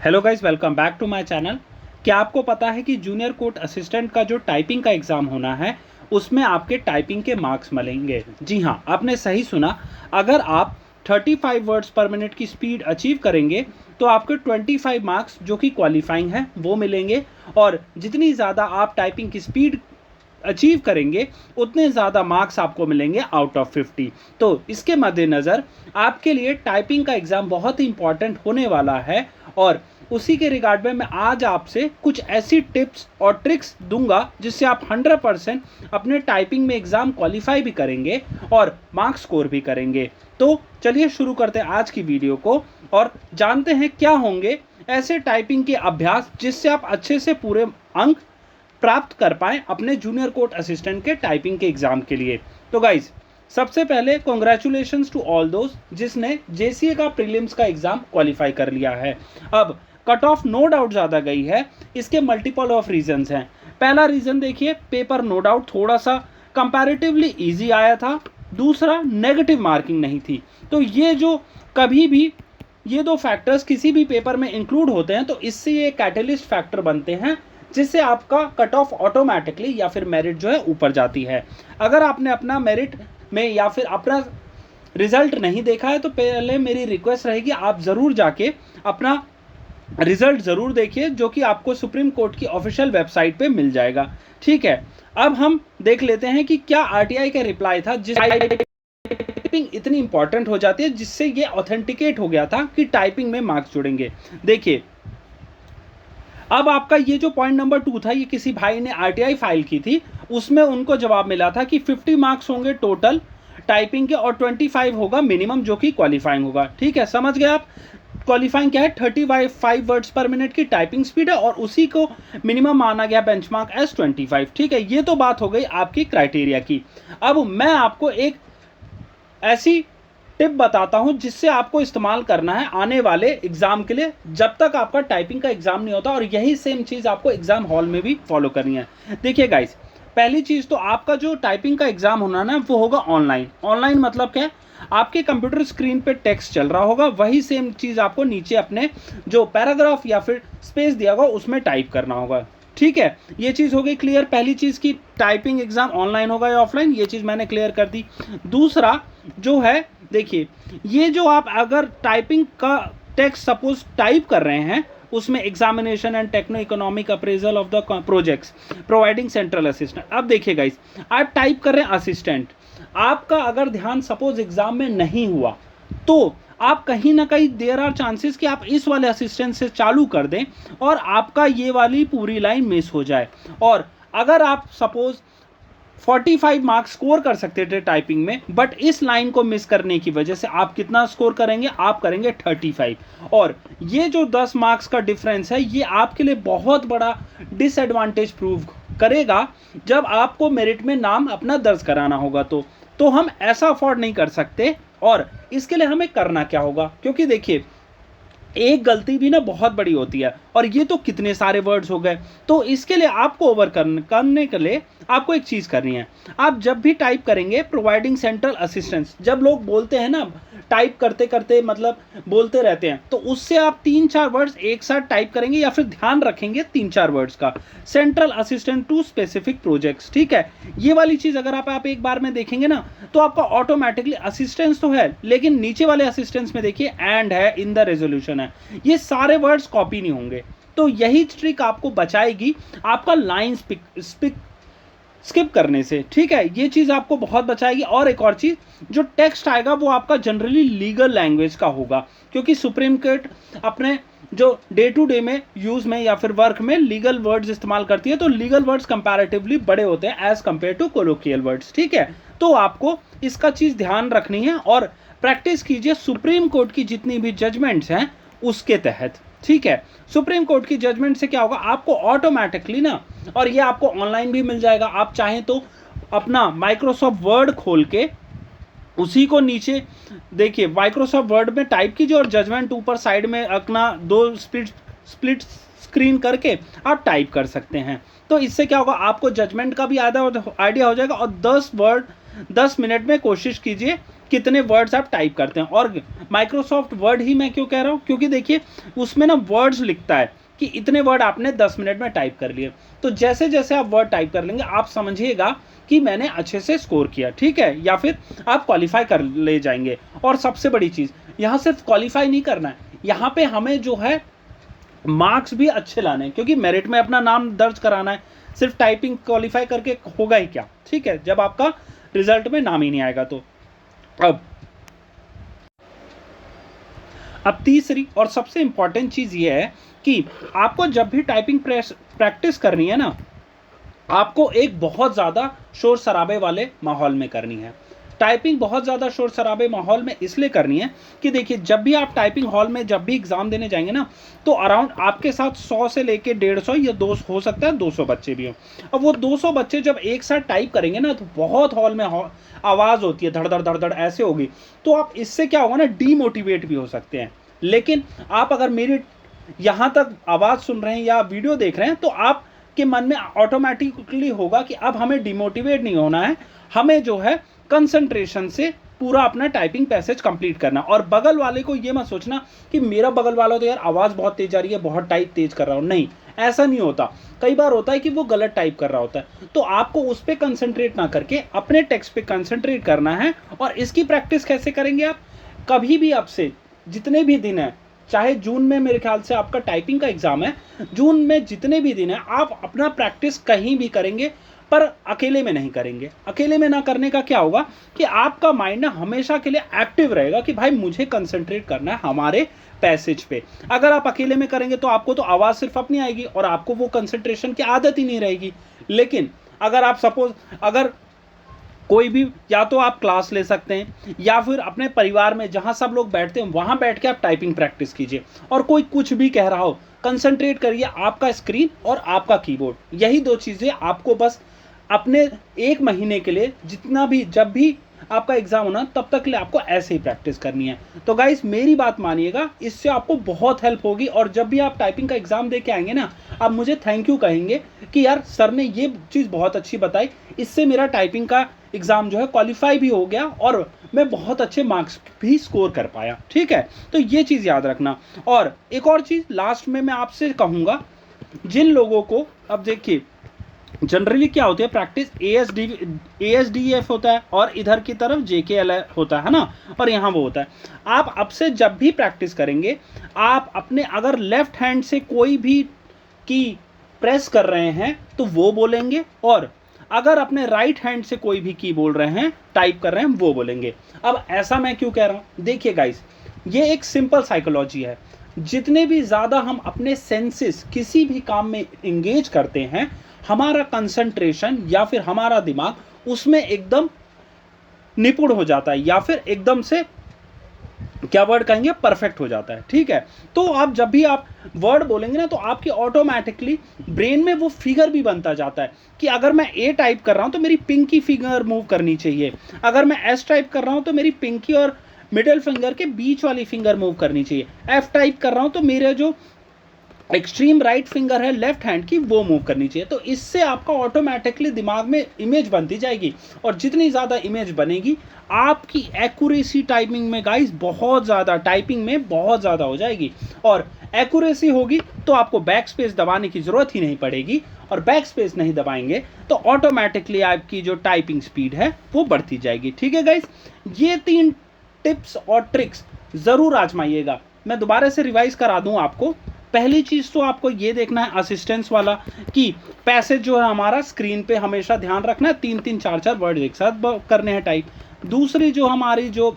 Hello guys, welcome back to my channel. क्या आपको पता है कि जूनियर कोर्ट असिस्टेंट का जो टाइपिंग का एग्ज़ाम होना है उसमें आपके टाइपिंग के मार्क्स मिलेंगे। जी हाँ, आपने सही सुना। अगर आप 35 वर्ड्स पर मिनट की स्पीड अचीव करेंगे तो आपके 25 मार्क्स जो कि क्वालिफाइंग है वो मिलेंगे, और जितनी ज़्यादा आप टाइपिंग की स्पीड अचीव करेंगे उतने ज़्यादा मार्क्स आपको मिलेंगे आउट ऑफ 50। तो इसके मद्देनज़र आपके लिए टाइपिंग का एग्ज़ाम बहुत ही इंपॉर्टेंट होने वाला है, और उसी के रिगार्ड में मैं आज आपसे कुछ ऐसी टिप्स और ट्रिक्स दूंगा जिससे आप 100% अपने टाइपिंग में एग्ज़ाम क्वालिफाई भी करेंगे और मार्क्स स्कोर भी करेंगे। तो चलिए शुरू करते हैं आज की वीडियो को और जानते हैं क्या होंगे ऐसे टाइपिंग के अभ्यास जिससे आप अच्छे से पूरे अंक प्राप्त कर पाएँ अपने जूनियर कोर्ट असिस्टेंट के टाइपिंग के एग्ज़ाम के लिए। तो गाइज, सबसे पहले कॉन्ग्रेचुलेशंस टू ऑल दोस्त जिसने जेसीए का प्रीलिम्स का एग्ज़ाम क्वालिफाई कर लिया है। अब कट ऑफ नो डाउट ज़्यादा गई है, इसके मल्टीपल ऑफ रीजंस हैं। पहला रीज़न देखिए, पेपर नो डाउट थोड़ा सा कंपैरेटिवली ईजी आया था। दूसरा, नेगेटिव मार्किंग नहीं थी। तो ये जो कभी भी ये दो फैक्टर्स किसी भी पेपर में इंक्लूड होते हैं तो इससे ये कैटलिस्ट फैक्टर बनते हैं जिससे आपका कट ऑफ ऑटोमेटिकली या फिर मेरिट जो है ऊपर जाती है। अगर आपने अपना मेरिट में या फिर अपना रिजल्ट नहीं देखा है तो पहले मेरी रिक्वेस्ट रहेगी आप ज़रूर जाके अपना रिजल्ट ज़रूर देखिए, जो कि आपको सुप्रीम कोर्ट की ऑफिशियल वेबसाइट पे मिल जाएगा। ठीक है, अब हम देख लेते हैं कि क्या आरटीआई का रिप्लाई था जिस टाइपिंग इतनी इंपॉर्टेंट हो जाती है जिससे ये ऑथेंटिकेट हो गया था कि टाइपिंग में मार्क्स जुड़ेंगे। देखिए, अब आपका ये जो पॉइंट नंबर 2 था, ये किसी भाई ने आरटीआई फाइल की थी, उसमें उनको जवाब मिला था कि 50 मार्क्स होंगे टोटल टाइपिंग के और 25 होगा मिनिमम जो कि क्वालिफाइंग होगा। ठीक है, समझ गए आप। क्वालिफाइंग क्या है? 35 वर्ड्स पर मिनट की टाइपिंग स्पीड है और उसी को मिनिमम माना गया बेंचमार्क एज 25। ठीक है, ये तो बात हो गई आपकी क्राइटेरिया की। अब मैं आपको एक ऐसी टिप बताता हूं जिससे आपको इस्तेमाल करना है आने वाले एग्जाम के लिए जब तक आपका टाइपिंग का एग्जाम नहीं होता, और यही सेम चीज़ आपको एग्जाम हॉल में भी फॉलो करनी है। देखिए गाइस, पहली चीज़ तो आपका जो टाइपिंग का एग्जाम होना ना वो होगा ऑनलाइन। ऑनलाइन मतलब क्या है? आपके कंप्यूटर स्क्रीन पे टेक्स्ट चल रहा होगा, वही सेम चीज़ आपको नीचे अपने जो पैराग्राफ या फिर स्पेस दिया होगा उसमें टाइप करना होगा। ठीक है, ये चीज़ हो गई क्लियर। पहली चीज़ की टाइपिंग एग्जाम ऑनलाइन होगा या ऑफलाइन, ये चीज़ मैंने क्लियर कर दी। दूसरा जो है, देखिए, ये जो आप अगर टाइपिंग का टेक्स्ट सपोज टाइप कर रहे हैं उसमें examination and techno economic appraisal of the projects providing central assistant. अब देखिए गाइस, आप टाइप कर रहे हैं असिस्टेंट, आपका अगर ध्यान सपोज एग्जाम में नहीं हुआ तो आप कहीं ना कहीं देयर आर चांसेस कि आप इस वाले असिस्टेंट से चालू कर दें और आपका ये वाली पूरी लाइन मिस हो जाए। और अगर आप सपोज 45 मार्क्स स्कोर कर सकते थे टाइपिंग में, बट इस लाइन को मिस करने की वजह से आप कितना स्कोर करेंगे? आप करेंगे 35। और ये जो 10 मार्क्स का डिफरेंस है ये आपके लिए बहुत बड़ा डिसएडवांटेज प्रूव करेगा जब आपको मेरिट में नाम अपना दर्ज कराना होगा। तो हम ऐसा अफोर्ड नहीं कर सकते। और इसके लिए हमें करना क्या होगा? क्योंकि देखिए, एक गलती भी ना बहुत बड़ी होती है, और ये तो कितने सारे वर्ड्स हो गए। तो इसके लिए आपको ओवर करने के लिए आपको एक चीज़ करनी है। आप जब भी टाइप करेंगे प्रोवाइडिंग सेंट्रल असिस्टेंस, जब लोग बोलते हैं ना टाइप करते करते मतलब बोलते रहते हैं, तो उससे आप 3-4 वर्ड्स एक साथ टाइप करेंगे या फिर ध्यान रखेंगे 3-4 वर्ड्स का, central assistant to specific projects. ठीक है, ये वाली चीज़ अगर आप एक बार में देखेंगे ना तो आपका ऑटोमेटिकली असिस्टेंस तो है, लेकिन नीचे वाले असिस्टेंस में देखिए एंड है, इन द रेजोल्यूशन है, ये सारे वर्ड्स कॉपी नहीं होंगे। तो यही ट्रिक आपको बचाएगी आपका लाइन स्किप करने से। ठीक है, ये चीज़ आपको बहुत बचाएगी। और एक और चीज़, जो टेक्स्ट आएगा वो आपका जनरली लीगल लैंग्वेज का होगा, क्योंकि सुप्रीम कोर्ट अपने जो डे टू डे में यूज़ में या फिर वर्क में लीगल वर्ड्स इस्तेमाल करती है, तो लीगल वर्ड्स कंपैरेटिवली बड़े होते हैं as compare to colloquial words. ठीक है, तो आपको इसका चीज़ ध्यान रखनी है और प्रैक्टिस कीजिए सुप्रीम कोर्ट की जितनी भी जजमेंट्स हैं उसके तहत। ठीक है, सुप्रीम कोर्ट की जजमेंट से क्या होगा, आपको ऑटोमेटिकली ना, और ये आपको ऑनलाइन भी मिल जाएगा, आप चाहें तो अपना माइक्रोसॉफ्ट वर्ड खोल के उसी को नीचे देखिए, माइक्रोसॉफ्ट वर्ड में टाइप कीजिए और जजमेंट ऊपर साइड में अपना 2 स्प्लिट स्क्रीन करके आप टाइप कर सकते हैं। तो इससे क्या होगा, आपको जजमेंट का भी आइडिया हो जाएगा। और 10 मिनट में कोशिश कीजिए कितने वर्ड्स आप टाइप करते हैं। और माइक्रोसॉफ्ट वर्ड ही मैं क्यों कह रहा हूँ, क्योंकि देखिए उसमें ना वर्ड्स लिखता है कि इतने वर्ड आपने 10 मिनट में टाइप कर लिए। तो जैसे जैसे आप वर्ड टाइप कर लेंगे आप समझिएगा कि मैंने अच्छे से स्कोर किया, ठीक है, या फिर आप क्वालिफाई कर ले जाएंगे। और सबसे बड़ी चीज़, यहाँ सिर्फ क्वालिफाई नहीं करना है, यहाँ पे हमें जो है मार्क्स भी अच्छे लाने हैं, क्योंकि मेरिट में अपना नाम दर्ज कराना है। सिर्फ टाइपिंग क्वालिफाई करके होगा ही क्या, ठीक है, जब आपका रिजल्ट में नाम ही नहीं आएगा तो। अब तीसरी और सबसे इंपॉर्टेंट चीज़ ये है कि आपको जब भी टाइपिंग प्रैक्टिस करनी है ना, आपको एक बहुत ज़्यादा शोर शराबे वाले माहौल में करनी है। टाइपिंग बहुत ज़्यादा शोर शराबे माहौल में इसलिए करनी है कि देखिए जब भी आप टाइपिंग हॉल में जब भी एग्ज़ाम देने जाएंगे ना, तो अराउंड आपके साथ 100 से लेके 150 या 200 हो सकता है 200 बच्चे भी हों। अब वो 200 बच्चे जब एक साथ टाइप करेंगे ना, तो बहुत हॉल में आवाज़ होती है, धड़ धड़ धड़ धड़ ऐसे होगी। तो आप इससे क्या होगा ना, डीमोटिवेट भी हो सकते हैं। लेकिन आप अगर मेरी यहाँ तक आवाज़ सुन रहे हैं या वीडियो देख रहे हैं, तो आप के मन में ऑटोमेटिकली होगा कि अब हमें डिमोटिवेट नहीं होना है, हमें जो है कंसंट्रेशन से पूरा अपना टाइपिंग पैसेज कंप्लीट करना। और बगल वाले को ये मत सोचना कि मेरा बगल वाला तो यार आवाज़ बहुत तेज आ रही है, बहुत टाइप तेज कर रहा हूँ, नहीं, ऐसा नहीं होता। कई बार होता है कि वो गलत टाइप कर रहा होता है, तो आपको उस पर कंसंट्रेट ना करके अपने टेक्स्ट पे कंसंट्रेट करना है। और इसकी प्रैक्टिस कैसे करेंगे आप, कभी भी आपसे जितने भी दिन है, चाहे जून में मेरे ख्याल से आपका टाइपिंग का एग्जाम है, जून में जितने भी दिन है आप अपना प्रैक्टिस कहीं भी करेंगे, पर अकेले में नहीं करेंगे। अकेले में ना करने का क्या होगा कि आपका माइंड ना हमेशा के लिए एक्टिव रहेगा कि भाई मुझे कंसंट्रेट करना है हमारे पैसेज पे। अगर आप अकेले में करेंगे तो आपको तो आवाज़ सिर्फ अपनी आएगी और आपको वो कंसंट्रेशन की आदत ही नहीं रहेगी। लेकिन अगर आप सपोज अगर कोई भी, या तो आप क्लास ले सकते हैं या फिर अपने परिवार में जहां सब लोग बैठते हैं वहां बैठ के आप टाइपिंग प्रैक्टिस कीजिए। और कोई कुछ भी कह रहा हो, कंसंट्रेट करिए आपका स्क्रीन और आपका कीबोर्ड, यही दो चीज़ें आपको बस अपने 1 महीने के लिए, जितना भी जब भी आपका एग्जाम होना तब तक के लिए आपको ऐसे ही प्रैक्टिस करनी है। तो गाइस मेरी बात मानिएगा, इससे आपको बहुत हेल्प होगी। और जब भी आप टाइपिंग का एग्जाम दे के आएंगे ना, आप मुझे थैंक यू कहेंगे कि यार सर ने ये चीज़ बहुत अच्छी बताई, इससे मेरा टाइपिंग का एग्ज़ाम जो है क्वालिफाई भी हो गया और मैं बहुत अच्छे मार्क्स भी स्कोर कर पाया, ठीक है। तो ये चीज़ याद रखना। और एक और चीज़ लास्ट में मैं आपसे कहूँगा, जिन लोगों को, अब देखिए जनरली क्या होती है प्रैक्टिस, ASDF होता है और इधर की तरफ JKL होता है ना, और यहाँ वो होता है। आप अब से जब भी प्रैक्टिस करेंगे, आप अपने अगर लेफ्ट हैंड से कोई भी की प्रेस कर रहे हैं तो वो बोलेंगे, और अगर अपने राइट हैंड से कोई भी की बोल रहे हैं, टाइप कर रहे हैं, वो बोलेंगे। अब ऐसा मैं क्यों कह रहा हूँ, देखिए गाइस ये एक सिंपल साइकोलॉजी है। जितने भी ज़्यादा हम अपने सेंसेस किसी भी काम में इंगेज करते हैं, हमारा कंसंट्रेशन या फिर हमारा दिमाग उसमें एकदम निपुण हो जाता है, या फिर एकदम से क्या वर्ड कहेंगे, परफेक्ट हो जाता है, ठीक है। तो आप जब भी आप वर्ड बोलेंगे ना, तो आपके ऑटोमेटिकली ब्रेन में वो फिगर भी बनता जाता है कि अगर मैं ए टाइप कर रहा हूँ तो मेरी पिंकी फिंगर मूव करनी चाहिए, अगर मैं एस टाइप कर रहा हूँ तो मेरी पिंकी और मिडिल फिंगर के बीच वाली फिंगर मूव करनी चाहिए, एफ टाइप कर रहा हूँ तो मेरे जो एक्सट्रीम राइट फिंगर है लेफ्ट हैंड की वो मूव करनी चाहिए। तो इससे आपका ऑटोमेटिकली दिमाग में इमेज बनती जाएगी, और जितनी ज़्यादा इमेज बनेगी आपकी एक्यूरेसी टाइपिंग में गाइस बहुत ज़्यादा, टाइपिंग में बहुत ज़्यादा हो जाएगी। और एक्यूरेसी होगी तो आपको बैक स्पेस दबाने की ज़रूरत ही नहीं पड़ेगी, और बैक स्पेस नहीं दबाएंगे तो ऑटोमेटिकली आपकी जो टाइपिंग स्पीड है वो बढ़ती जाएगी, ठीक है गाइस। ये 3 टिप्स और ट्रिक्स ज़रूर आजमाइएगा। मैं दोबारा से रिवाइज करा दूँ आपको। पहली चीज़ तो आपको ये देखना है असिस्टेंस वाला, कि पैसेज जो है हमारा स्क्रीन पे हमेशा ध्यान रखना है, 3-3 4-4 वर्ड एक साथ करने हैं टाइप। दूसरी जो हमारी जो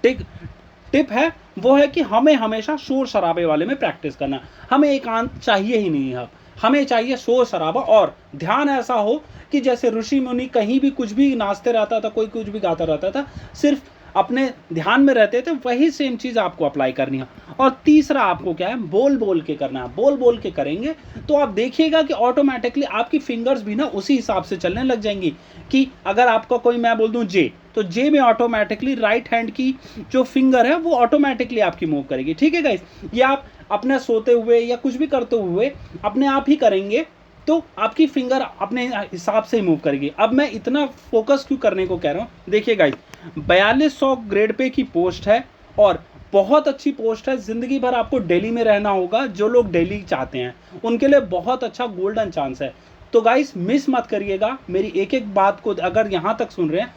टिप है वो है कि हमें हमेशा शोर शराबे वाले में प्रैक्टिस करना, हमें एकांत चाहिए ही नहीं है, हमें चाहिए शोर शराबा, और ध्यान ऐसा हो कि जैसे ऋषि मुनि कहीं भी कुछ भी नाचते रहता था, कोई कुछ भी गाता रहता था, सिर्फ अपने ध्यान में रहते थे, वही सेम चीज़ आपको अप्लाई करनी है। और तीसरा आपको क्या है, बोल बोल के करना है। बोल बोल के करेंगे तो आप देखिएगा कि ऑटोमेटिकली आपकी फिंगर्स भी ना उसी हिसाब से चलने लग जाएंगी, कि अगर आपका कोई, मैं बोल दूं जे, तो जे में ऑटोमेटिकली राइट हैंड की जो फिंगर है वो ऑटोमेटिकली आपकी मूव करेगी, ठीक है गाइस। ये आप अपना सोते हुए या कुछ भी करते हुए अपने आप ही करेंगे तो आपकी फिंगर अपने हिसाब से ही मूव करेगी। अब मैं इतना फोकस क्यों करने को कह रहा हूँ, देखिए गाइस 4200 ग्रेड पे की पोस्ट है और बहुत अच्छी पोस्ट है। ज़िंदगी भर आपको दिल्ली में रहना होगा, जो लोग दिल्ली चाहते हैं उनके लिए बहुत अच्छा गोल्डन चांस है। तो गाइस मिस मत करिएगा मेरी एक एक बात को, अगर यहाँ तक सुन रहे हैं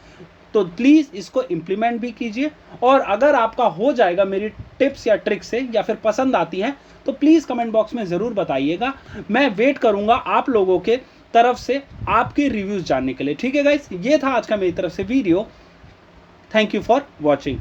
तो प्लीज़ इसको इम्प्लीमेंट भी कीजिए। और अगर आपका हो जाएगा मेरी टिप्स या ट्रिक्स से या फिर पसंद आती है तो प्लीज़ कमेंट बॉक्स में ज़रूर बताइएगा। मैं वेट करूँगा आप लोगों के तरफ से आपके रिव्यूज़ जानने के लिए। ठीक है गाइस, ये था आज का मेरी तरफ से video. Thank you for watching.